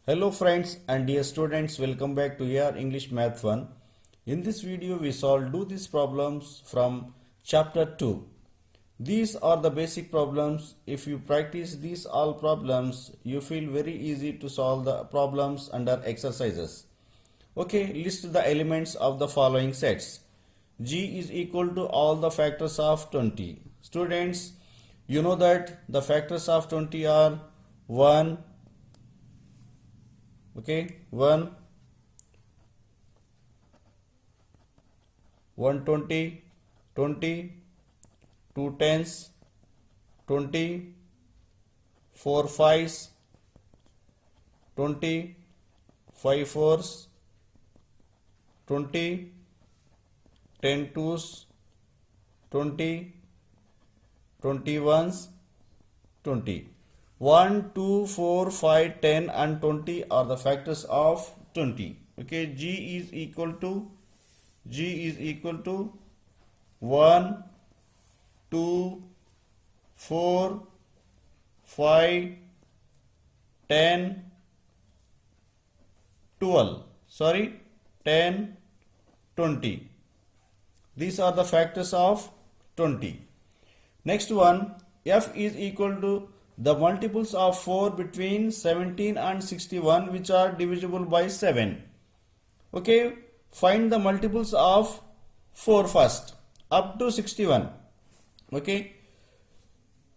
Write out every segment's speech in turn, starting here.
Hello friends and dear students, welcome back to your English Math 1. In this video we solve do these problems from chapter 2. These are the basic problems. If you practice these all problems, you feel very easy to solve the problems under exercises. Okay, list the elements of the following sets. G is equal to all the factors of 20. Students, you know that the factors of 20 are 1, okay, 1, 120, 20, 2 tens, 20, 4 fives, 20, 5 fours, 20, 10 twos, 20, 20 ones, 20. 1, 2, 4, 5, 10 and 20 are the factors of 20. Okay, G is equal to 1, 2, 4, 5, 10, 12. Sorry, 10, 20. These are the factors of 20. Next one, F is equal to the multiples of 4 between 17 and 61 which are divisible by 7. Okay, find the multiples of 4 first up to 61. Okay,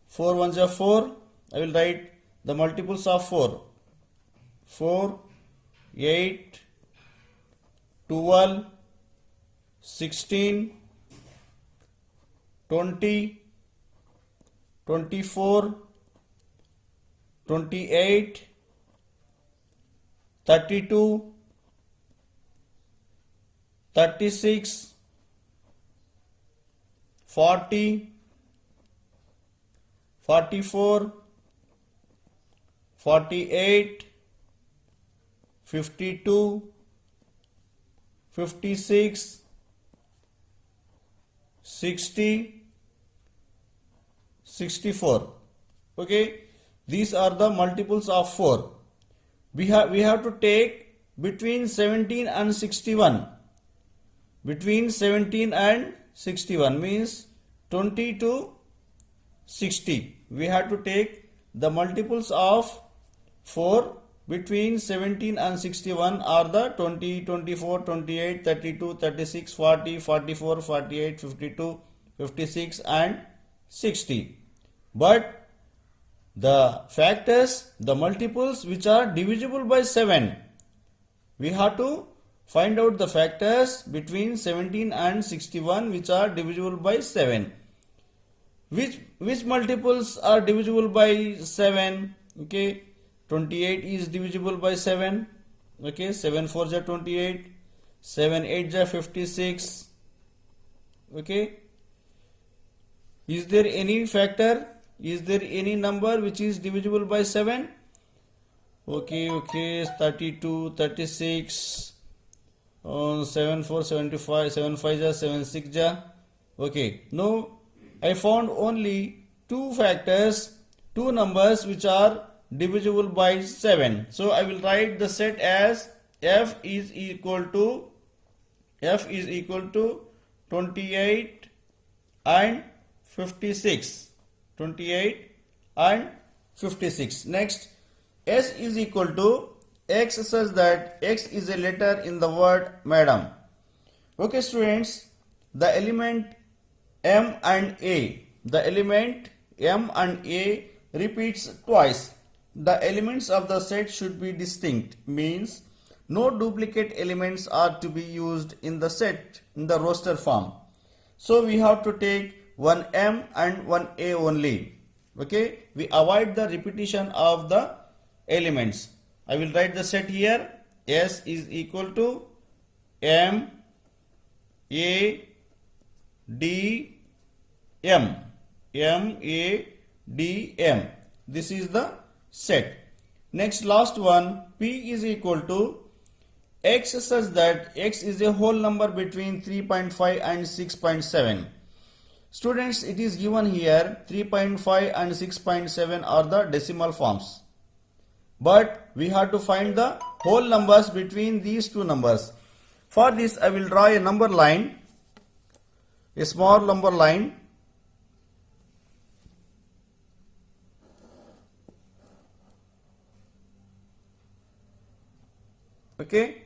4 ones are 4. I will write the multiples of 4. 4, 8, 12, 16, 20, 24, 28, 32, 36, 40, 44, 48, 52, 56, 60, 64. Okay, these are the multiples of 4. We have to take between 17 and 61. Between 17 and 61 means 20 to 60. We have to take the multiples of 4 between 17 and 61 are the 20, 24, 28, 32, 36, 40, 44, 48, 52, 56 and 60. But the factors, the multiples which are divisible by 7, we have to find out the factors between 17 and 61 which are divisible by 7. Which multiples are divisible by 7? Okay, 28 is divisible by 7. Okay, 7 4s are 28, 7 8s are 56. Okay, is there any factor? Is there any number which is divisible by 7? Okay, 32, 36, 7 4, 75, 7 5 ja, 7 6 ja. Okay, no, I found only two factors, two numbers which are divisible by 7. So I will write the set as F is equal to 28 and 56. 28 and 56. Next, S is equal to X such that X is a letter in the word madam. Okay students, the element M and A, repeats twice. The elements of the set should be distinct, means no duplicate elements are to be used in the set in the roster form. So we have to take one M and one A only. Okay, we avoid the repetition of the elements. I will write the set here. S is equal to M, A, D, M. M, A, D, M. This is the set. Next, last one, P is equal to X such that X is a whole number between 3.5 and 6.7. Students, it is given here 3.5 and 6.7 are the decimal forms. but we have to find the whole numbers between these two numbers. For this, I will draw a number line, a small number line. Okay.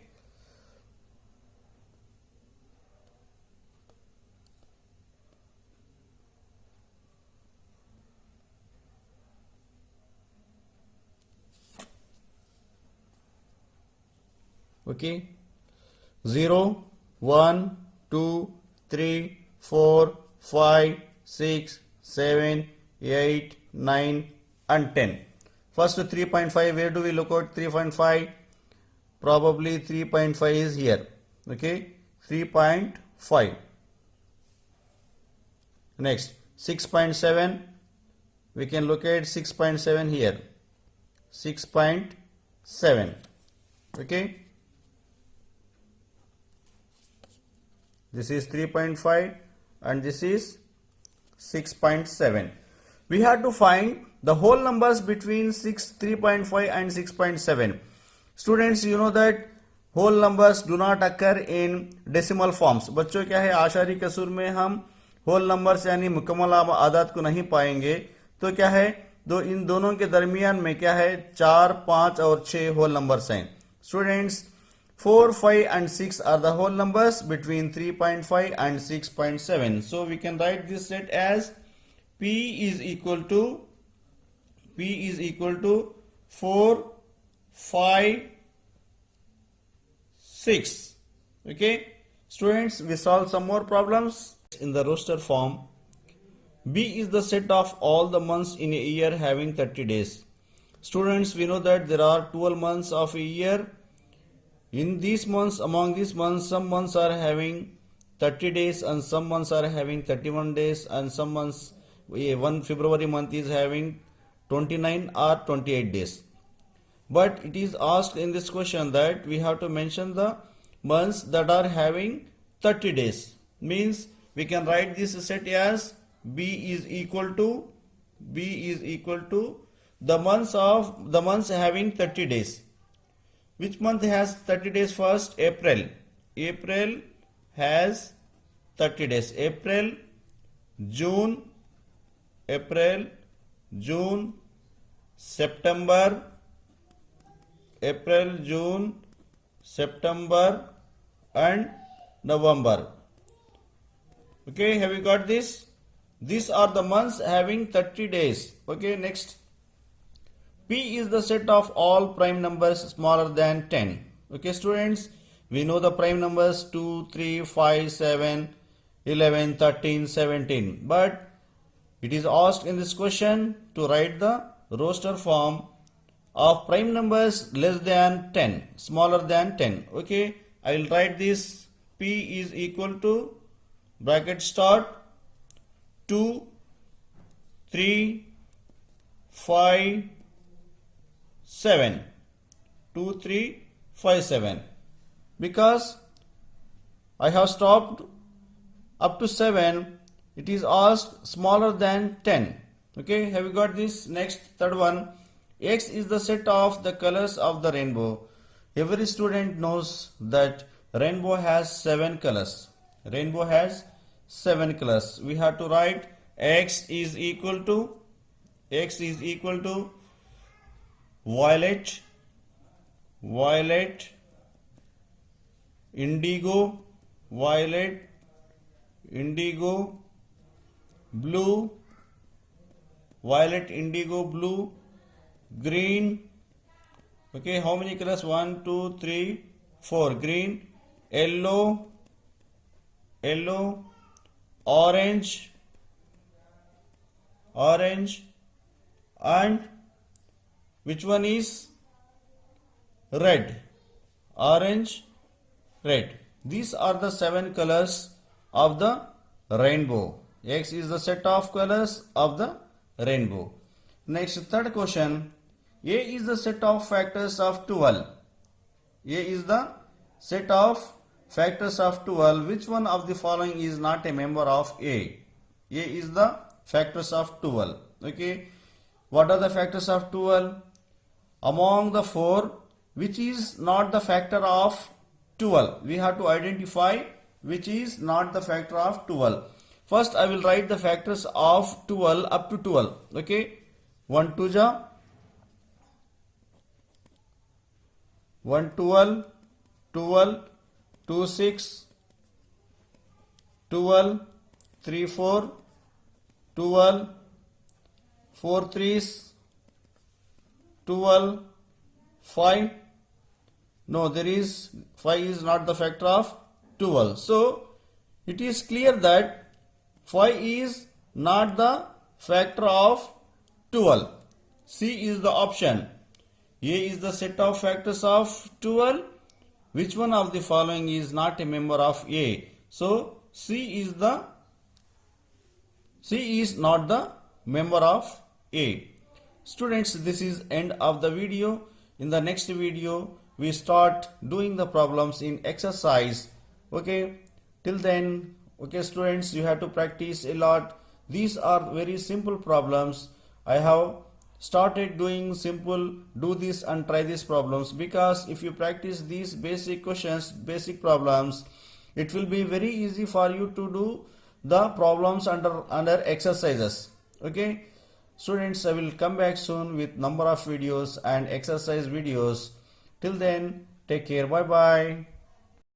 Okay. 0, 1, 2, 3, 4, 5, 6, 7, 8, 9 and 10. First 3.5, where do we look at 3.5? Probably 3.5 is here. Okay, 3.5. Next 6.7, we can look at 6.7 here. 6.7. Okay, this is 3.5 and this is 6.7. We have to find the whole numbers between 3.5 and 6.7. Students, you know that whole numbers do not occur in decimal forms. बच्चों क्या है, आशारी कसूर में हम whole numbers यानी मुकम्मल आदाद को नहीं पाएंगे. तो क्या है, इन दोनों के दरमियान में क्या है, 4, 5 और 6 whole numbers हैं. Students, 4, 5 and 6 are the whole numbers between 3.5 and 6.7. So we can write this set as P is equal to 4, 5, 6. Okay, students, we solve some more problems in the roster form. B is the set of all the months in a year having 30 days. Students, we know that there are 12 months of a year. In these months, among these months, some months are having 30 days and some months are having 31 days, and some months, one February month is having 29 or 28 days. But it is asked in this question that we have to mention the months that are having 30 days. Means we can write this set as B is equal to the months having 30 days. Which month has 30 days first? April. April has 30 days. April, June, September, April, June, September and November. Okay, have you got this? These are the months having 30 days. Okay, next. P is the set of all prime numbers smaller than 10. Okay, students, we know the prime numbers 2, 3, 5, 7, 11, 13, 17. But it is asked in this question to write the roster form of prime numbers less than 10, smaller than 10. Okay, I will write this. P is equal to bracket start 2, 3, 5, 7. 2, 3, 5, 7. Because I have stopped up to 7, it is asked smaller than 10. Okay, have you got this? Next, third one. X is the set of the colors of the rainbow. Every student knows that rainbow has 7 colors. Rainbow has 7 colors. We have to write X is equal to violet, indigo, blue, violet, indigo, blue, green. Okay, how many colors? 1, 2, 3, 4. Green, yellow, orange, and which one is red? Orange, red. These are the 7 colors of the rainbow. X is the set of colors of the rainbow. Next, third question. A is the set of factors of 12. A is the set of factors of 12. Which one of the following is not a member of A? A is the factors of 12. Okay. What are the factors of 12? among the 4 which is not the factor of 12. We have to identify which is not the factor of 12. First I will write the factors of 12 up to 12. Okay, 1 2 ja 1 12, 12, 2 6, 12, 3 4, 12, 4 3s, 12, 5. No, there is 5 is not the factor of 12. So it is clear that 5 is not the factor of 12. C is the option. A is the set of factors of 12. Which one of the following is not a member of A? So C is not the member of A. Students, this is end of the video. In the next video we start doing the problems in exercise. Okay, till then, okay students, you have to practice a lot. These are very simple problems. I have started doing simple, do this and try these problems, because if you practice these basic questions, basic problems, it will be very easy for you to do the problems under exercises. Okay students, I will come back soon with number of videos and exercise videos. Till then, take care. Bye bye.